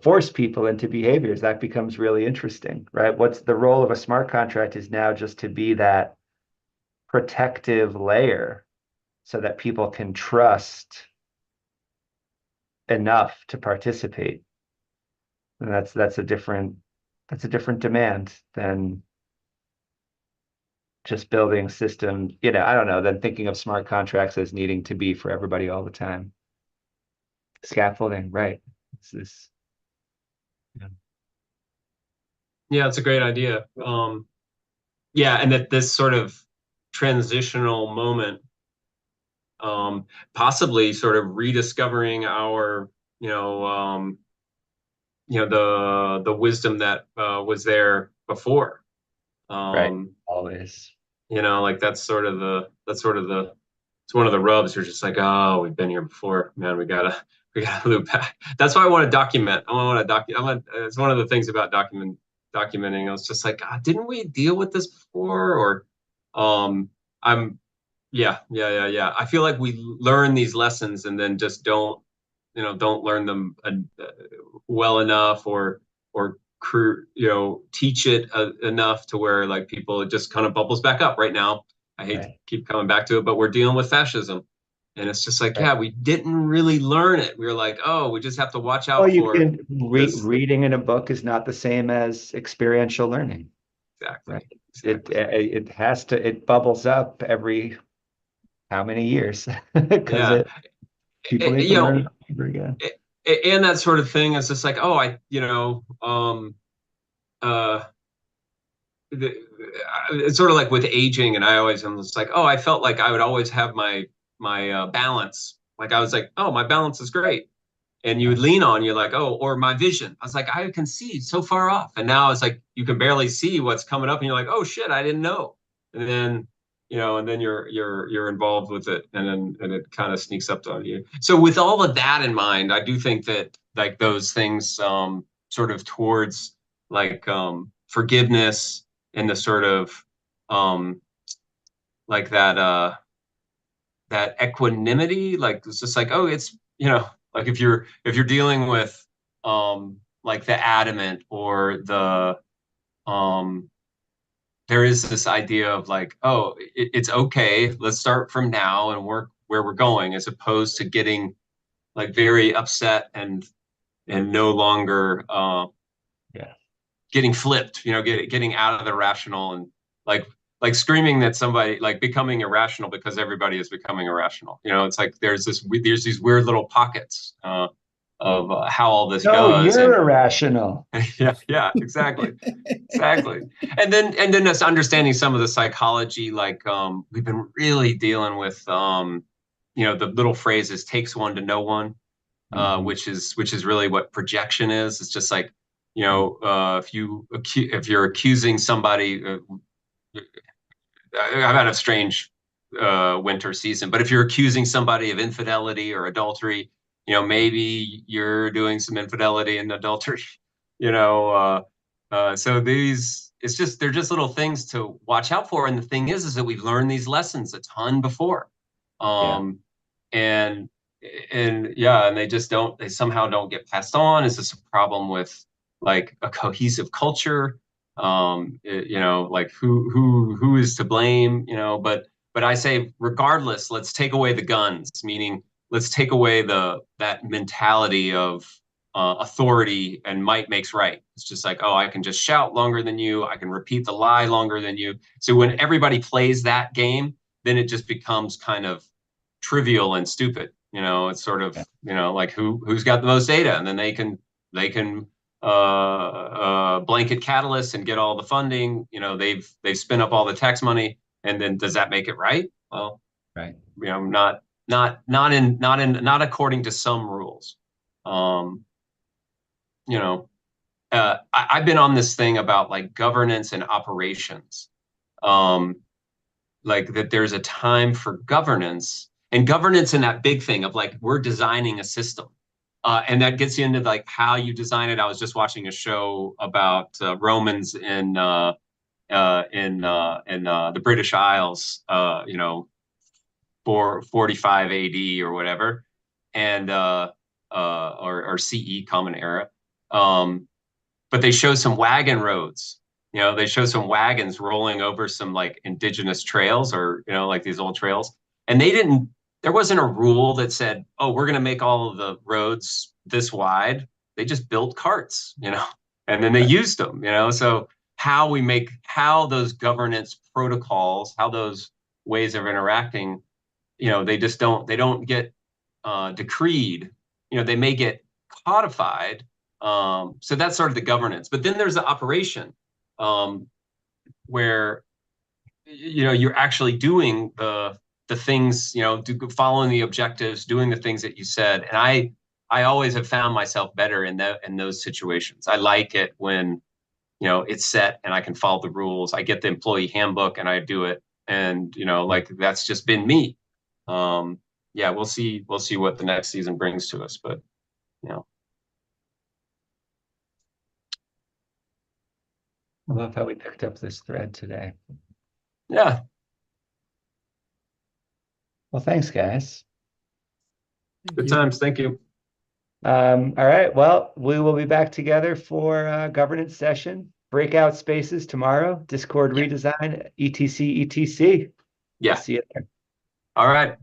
force people into behaviors? That becomes really interesting, right? What's the role of a smart contract is now just to be that protective layer so that people can trust enough to participate. And that's a different demand than just building systems, I don't know, than thinking of smart contracts as needing to be for everybody all the time. Scaffolding, right? Yeah, it's a great idea. Yeah, and that this sort of transitional moment, possibly sort of rediscovering our, the wisdom that was there before. Right, always. Like it's one of the rubs. You're just like, oh, we've been here before, man. We gotta loop back. That's why I want to document. It's one of the things about documenting. I was just like, didn't we deal with this before? Or, yeah. I feel like we learn these lessons and then just don't learn them well enough, or teach it enough to where like people, it just kind of bubbles back up right now. I hate to keep coming back to it, but we're dealing with fascism. And it's just like, yeah, we didn't really learn it. We were like, oh, we just have to watch out for reading in a book is not the same as experiential learning. Exactly. Right? Exactly. It bubbles up every how many years because people need to learn it over again. And that sort of thing is just like, oh, it's sort of like with aging, and I'm just like, oh, I felt like I would always have my balance. Like I was like, oh, my balance is great. And you would lean on, you're like, oh, or my vision. I was like, I can see so far off. And now it's like you can barely see what's coming up, and you're like, oh shit, I didn't know. And then you're involved with it, and it kind of sneaks up on you. So with all of that in mind, I do think that like those things sort of towards like forgiveness and the sort of like that equanimity, like it's just like, oh, it's like if you're dealing with like the adamant or the there is this idea of like, oh, it's okay, let's start from now and work where we're going, as opposed to getting like very upset and no longer getting flipped, getting out of the rational and like screaming that somebody, like becoming irrational because everybody is becoming irrational. It's like there's these weird little pockets of how all this goes. You're irrational. Yeah, exactly. Exactly. And then just understanding some of the psychology, like we've been really dealing with the little phrases, takes one to know one, which is really what projection is. It's just like, if you're accusing somebody, I've had a strange winter season, but if you're accusing somebody of infidelity or adultery, maybe you're doing some infidelity and adultery, so they're just little things to watch out for. And the thing is that we've learned these lessons a ton before. And they somehow don't get passed on. Is this a problem with like a cohesive culture? Like who is to blame? But I say, regardless, let's take away the guns, meaning let's take away that mentality of authority and might makes right. It's just like, oh, I can just shout longer than you. I can repeat the lie longer than you. So when everybody plays that game, then it just becomes kind of trivial and stupid. It's sort of, like who's got the most data, and then they can blanket Catalyst and get all the funding. They've spent up all the tax money, and then does that make it right? Well, right. Not according to some rules. I've been on this thing about like governance and operations. Like that there's a time for governance, and governance in that big thing of like we're designing a system. And that gets you into like how you design it. I was just watching a show about Romans in the British Isles, 445 AD or whatever, and or CE, Common Era. But they show some wagon roads. They show some wagons rolling over some like indigenous trails, or like these old trails, and there wasn't a rule that said, oh, we're going to make all of the roads this wide. They just built carts, and then they used them, so how those governance protocols, how those ways of interacting, they don't get decreed, they may get codified. So that's sort of the governance, but then there's the operation, where, you're actually doing the things, following the objectives, doing the things that you said. And I always have found myself better in those situations. I like it when, it's set and I can follow the rules. I get the employee handbook and I do it. And, like that's just been me. We'll see what the next season brings to us, but, I love how we picked up this thread today. Yeah. Well, thanks, guys. Good times. Thank you. All right. Well, we will be back together for a governance session, breakout spaces tomorrow, Discord redesign, etc. Yeah. See you there. All right.